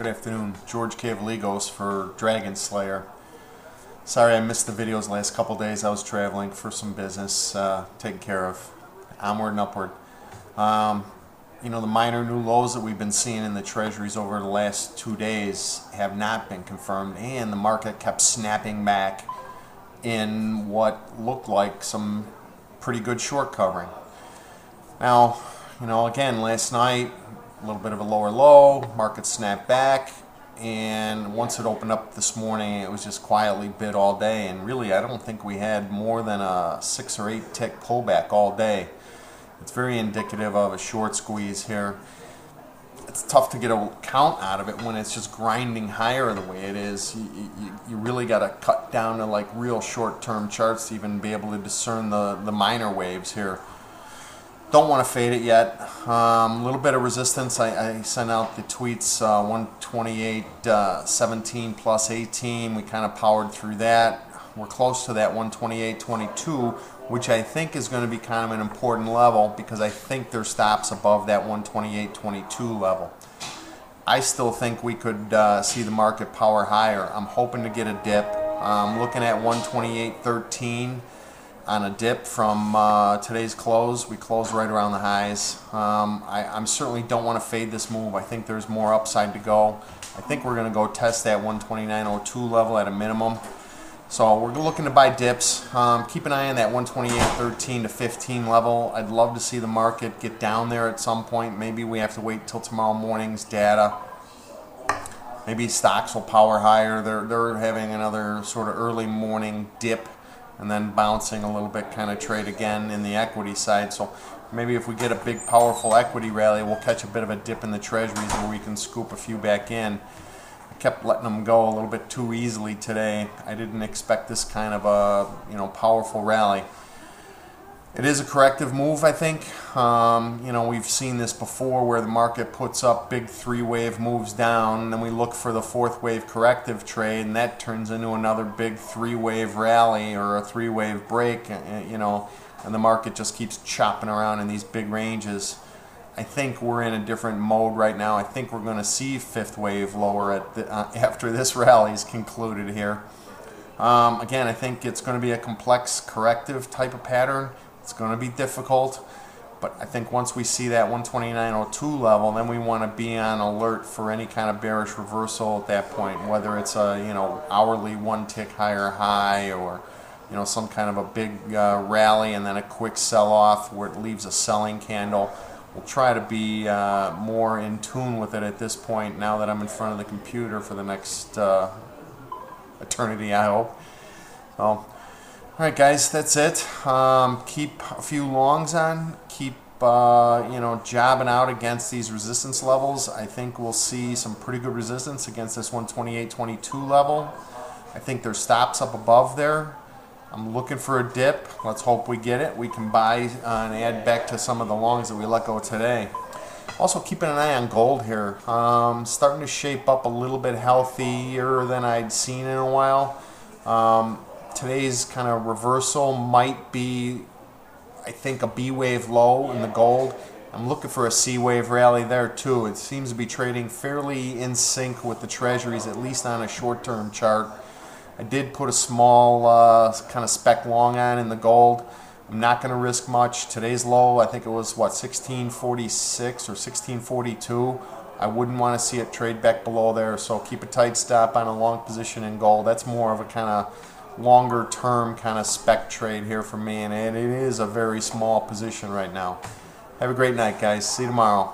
Good afternoon, George Cavaligos for DragonSlayer. Sorry I missed the videos the last couple days. I was traveling for some business, taken care of. Onward and upward. You know, the minor new lows that we've been seeing in the treasuries over the last 2 days have not been confirmed, and the market kept snapping back in what looked like some pretty good short covering. Now, you know, again, last night, a little bit of a lower low, market snapped back, and once it opened up this morning, it was just quietly bid all day, and really I don't think we had more than a 6 or 8 tick pullback all day. It's very indicative of a short squeeze here. It's tough to get a count out of it when it's just grinding higher the way it is. You really got to cut down to like real short-term charts to even be able to discern the minor waves here. Don't want to fade it yet. A little bit of resistance. I sent out the tweets, 128.17 plus 18. We kind of powered through that. We're close to that 128.22, which I think is going to be kind of an important level because I think there's stops above that 128.22 level. I still think we could see the market power higher. I'm hoping to get a dip. I'm looking at 128.13. on a dip from today's close. We closed right around the highs. I certainly don't want to fade this move. I think there's more upside to go. I think we're going to go test that 129.02 level at a minimum. So we're looking to buy dips. Keep an eye on that 128.13 to 15 level. I'd love to see the market get down there at some point. Maybe we have to wait till tomorrow morning's data. Maybe stocks will power higher. They're having another sort of early morning dip and then bouncing a little bit, kind of trade again in the equity side. So maybe if we get a big powerful equity rally, we'll catch a bit of a dip in the treasuries where we can scoop a few back in. I kept letting them go a little bit too easily today. I didn't expect this kind of a powerful rally. It is a corrective move, I think. We've seen this before where the market puts up big 3-wave moves down, and then we look for the 4th wave corrective trade, and that turns into another big 3-wave rally or a 3-wave break, and the market just keeps chopping around in these big ranges. I think we're in a different mode right now. I think we're going to see 5th wave lower after this rally is concluded here. Again, I think it's going to be a complex corrective type of pattern. It's going to be difficult, but I think once we see that 129.02 level, then we want to be on alert for any kind of bearish reversal at that point, whether it's a hourly 1 tick higher high or some kind of a big rally and then a quick sell-off where it leaves a selling candle. We'll try to be more in tune with it at this point now that I'm in front of the computer for the next eternity, I hope. So, alright guys, that's it. Keep a few longs on. Keep jobbing out against these resistance levels. I think we'll see some pretty good resistance against this 128.22 level. I think there's stops up above there. I'm looking for a dip. Let's hope we get it. We can buy and add back to some of the longs that we let go today. Also keeping an eye on gold here. Starting to shape up a little bit healthier than I'd seen in a while. Today's kind of reversal might be, I think, a B-wave low in the gold. I'm looking for a C-wave rally there too. It seems to be trading fairly in sync with the treasuries, at least on a short-term chart. I did put a small kind of spec long on in the gold. I'm not going to risk much. Today's low, I think it was, 1646 or 1642. I wouldn't want to see it trade back below there, so keep a tight stop on a long position in gold. That's more of a kind of longer term kind of spec trade here for me, and it is a very small position right now. Have a great night, guys. See you tomorrow.